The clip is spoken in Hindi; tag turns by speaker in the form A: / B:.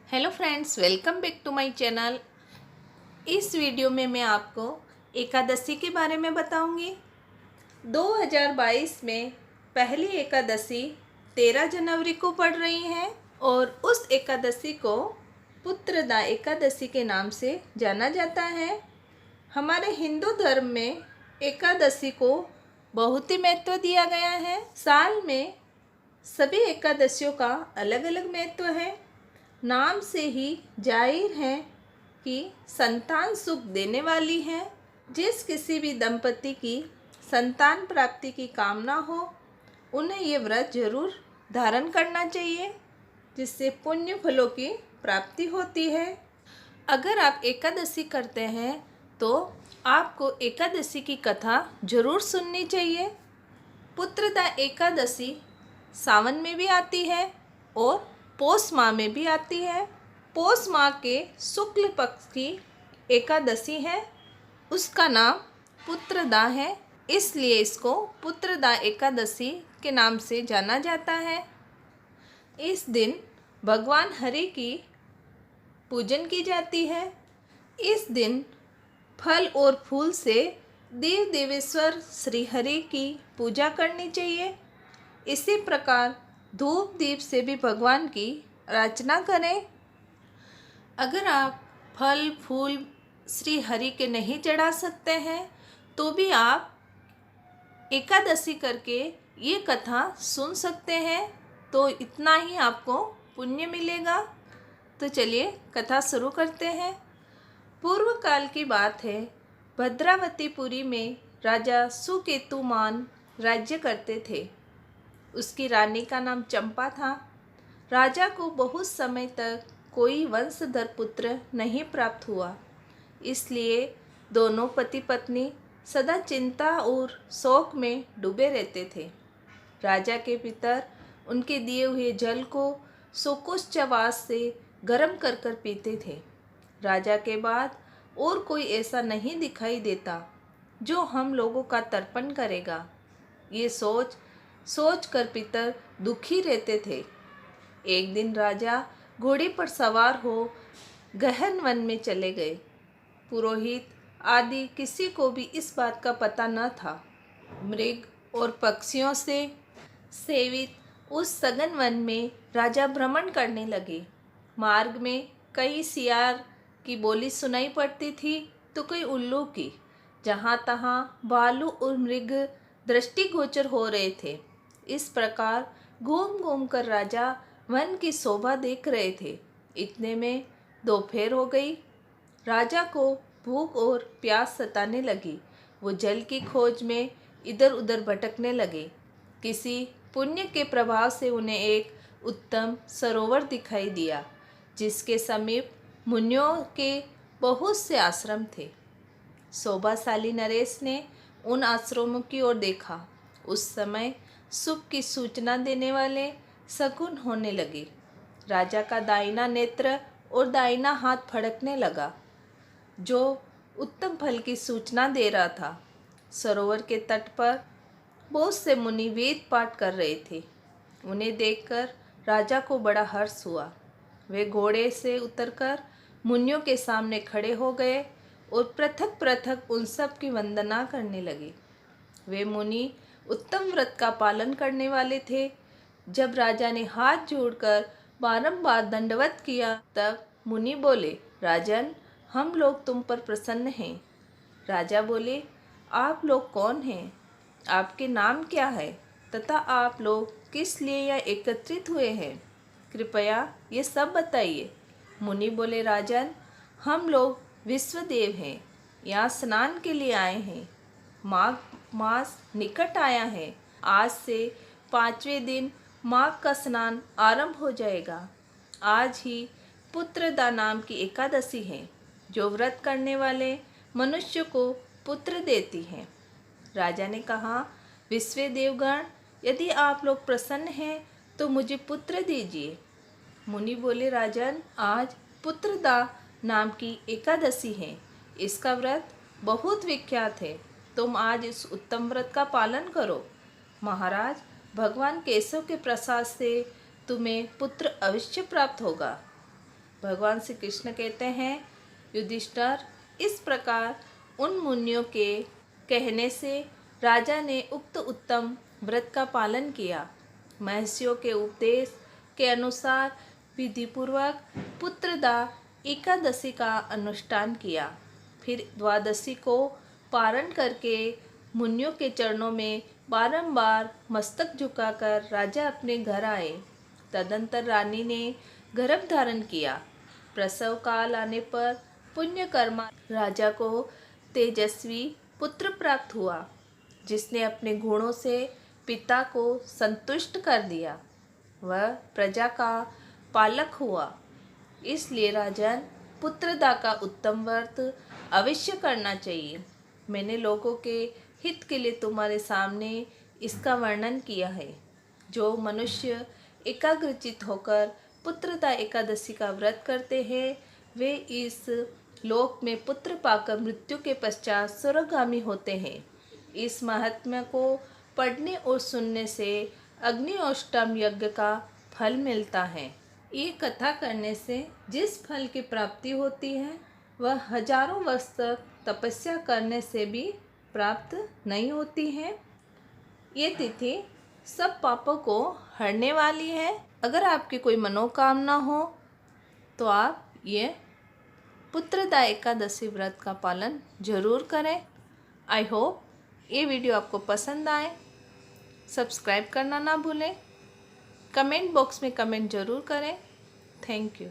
A: Hello friends, welcome back to my channel. इस वीडियो में मैं आपको एकादशी के बारे में बताऊंगी। 2022 में पहली एकादशी 13 जनवरी को पड़ रही है और उस एकादशी को पुत्रदा एकादशी के नाम से जाना जाता है। हमारे हिंदू धर्म में एकादशी को बहुत ही महत्व दिया गया है। साल में सभी एकादशियों का अलग अलग महत्व है। नाम से ही जाहिर है कि संतान सुख देने वाली है। जिस किसी भी दंपति की संतान प्राप्ति की कामना हो, उन्हें ये व्रत जरूर धारण करना चाहिए, जिससे पुण्य फलों की प्राप्ति होती है। अगर आप एकादशी करते हैं तो आपको एकादशी की कथा जरूर सुननी चाहिए। पुत्रदा एकादशी सावन में भी आती है और पौष माह में भी आती है। पौष माह के शुक्ल पक्ष की एकादशी है, उसका नाम पुत्रदा है, इसलिए इसको पुत्रदा एकादशी के नाम से जाना जाता है। इस दिन भगवान हरि की पूजन की जाती है। इस दिन फल और फूल से देव देवेश्वर श्री हरि की पूजा करनी चाहिए। इसी प्रकार धूप दीप से भी भगवान की अर्चना करें। अगर आप फल फूल श्री हरि के नहीं चढ़ा सकते हैं तो भी आप एकादशी करके ये कथा सुन सकते हैं, तो इतना ही आपको पुण्य मिलेगा। तो चलिए कथा शुरू करते हैं। पूर्व काल की बात है, भद्रावतीपुरी में राजा सुकेतुमान राज्य करते थे। उसकी रानी का नाम चंपा था। राजा को बहुत समय तक कोई वंशधर पुत्र नहीं प्राप्त हुआ, इसलिए दोनों पति पत्नी सदा चिंता और शोक में डूबे रहते थे। राजा के पितर उनके दिए हुए जल को शोकोच्छ्वास से गर्म कर कर पीते थे। राजा के बाद और कोई ऐसा नहीं दिखाई देता जो हम लोगों का तर्पण करेगा। ये सोच कर पितर दुखी रहते थे। एक दिन राजा घोड़े पर सवार हो गहन वन में चले गए। पुरोहित आदि किसी को भी इस बात का पता न था। मृग और पक्षियों से सेवित उस सघन वन में राजा भ्रमण करने लगे। मार्ग में कई सियार की बोली सुनाई पड़ती थी तो कई उल्लू की। जहाँ तहाँ भालू और मृग दृष्टिगोचर हो रहे थे। इस प्रकार घूम घूम कर राजा वन की शोभा देख रहे थे। इतने में दोपहर हो गई। राजा को भूख और प्यास सताने लगी। वो जल की खोज में इधर उधर भटकने लगे। किसी पुण्य के प्रभाव से उन्हें एक उत्तम सरोवर दिखाई दिया, जिसके समीप मुनियों के बहुत से आश्रम थे। शोभाशाली नरेश ने उन आश्रमों की ओर देखा। उस समय शुभ की सूचना देने वाले शकुन होने लगे। राजा का दाहिना नेत्र और दाहिना हाथ फड़कने लगा, जो उत्तम फल की सूचना दे रहा था। सरोवर के तट पर बहुत से मुनि वेद पाठ कर रहे थे। उन्हें देखकर राजा को बड़ा हर्ष हुआ। वे घोड़े से उतरकर मुनियों के सामने खड़े हो गए और पृथक पृथक उन सब की वंदना करने लगे। वे मुनि उत्तम व्रत का पालन करने वाले थे। जब राजा ने हाथ जोड़कर बारंबार दंडवत किया, तब मुनि बोले, राजन, हम लोग तुम पर प्रसन्न हैं। राजा बोले, आप लोग कौन हैं? आपके नाम क्या है तथा आप लोग किस लिए यहाँ एकत्रित हुए हैं? कृपया ये सब बताइए। मुनि बोले, राजन, हम लोग विश्वदेव हैं, यहाँ स्नान के लिए आए हैं। माघ मास निकट आया है। आज से 5वें दिन माघ का स्नान आरंभ हो जाएगा। आज ही पुत्रदा नाम की एकादशी है, जो व्रत करने वाले मनुष्य को पुत्र देती है। राजा ने कहा, विश्व देवगण, यदि आप लोग प्रसन्न हैं तो मुझे पुत्र दीजिए। मुनि बोले, राजन, आज पुत्रदा नाम की एकादशी है। इसका व्रत बहुत विख्यात है। तुम आज इस उत्तम व्रत का पालन करो। महाराज, भगवान केशव के प्रसाद से तुम्हें पुत्र अवश्य प्राप्त होगा। भगवान श्री कृष्ण कहते हैं, युधिष्ठिर, इस प्रकार उन मुनियों के कहने से राजा ने उक्त उत्तम व्रत का पालन किया। महर्षियों के उपदेश के अनुसार विधिपूर्वक पुत्रदा एकादशी का अनुष्ठान किया। फिर द्वादशी को पारण करके मुनियों के चरणों में बारंबार मस्तक झुकाकर राजा अपने घर आए। तदंतर रानी ने गर्भ धारण किया। प्रसव काल आने पर पुण्यकर्मा राजा को तेजस्वी पुत्र प्राप्त हुआ, जिसने अपने गुणों से पिता को संतुष्ट कर दिया। वह प्रजा का पालक हुआ। इसलिए राजन, पुत्रदा का उत्तम व्रत अवश्य करना चाहिए। मैंने लोगों के हित के लिए तुम्हारे सामने इसका वर्णन किया है। जो मनुष्य एकाग्रचित होकर पुत्रदा एकादशी का व्रत करते हैं, वे इस लोक में पुत्र पाकर मृत्यु के पश्चात स्वर्गगामी होते हैं। इस महात्म्य को पढ़ने और सुनने से अग्निहोत्रम यज्ञ का फल मिलता है। ये कथा करने से जिस फल की प्राप्ति होती है, वह हजारों वर्ष तक तपस्या करने से भी प्राप्त नहीं होती है। ये तिथि सब पापों को हरने वाली है। अगर आपकी कोई मनोकामना हो तो आप ये पुत्रदा एकादशी व्रत का पालन जरूर करें। आई होप ये वीडियो आपको पसंद आए। सब्सक्राइब करना ना भूलें। कमेंट बॉक्स में कमेंट ज़रूर करें। Thank you.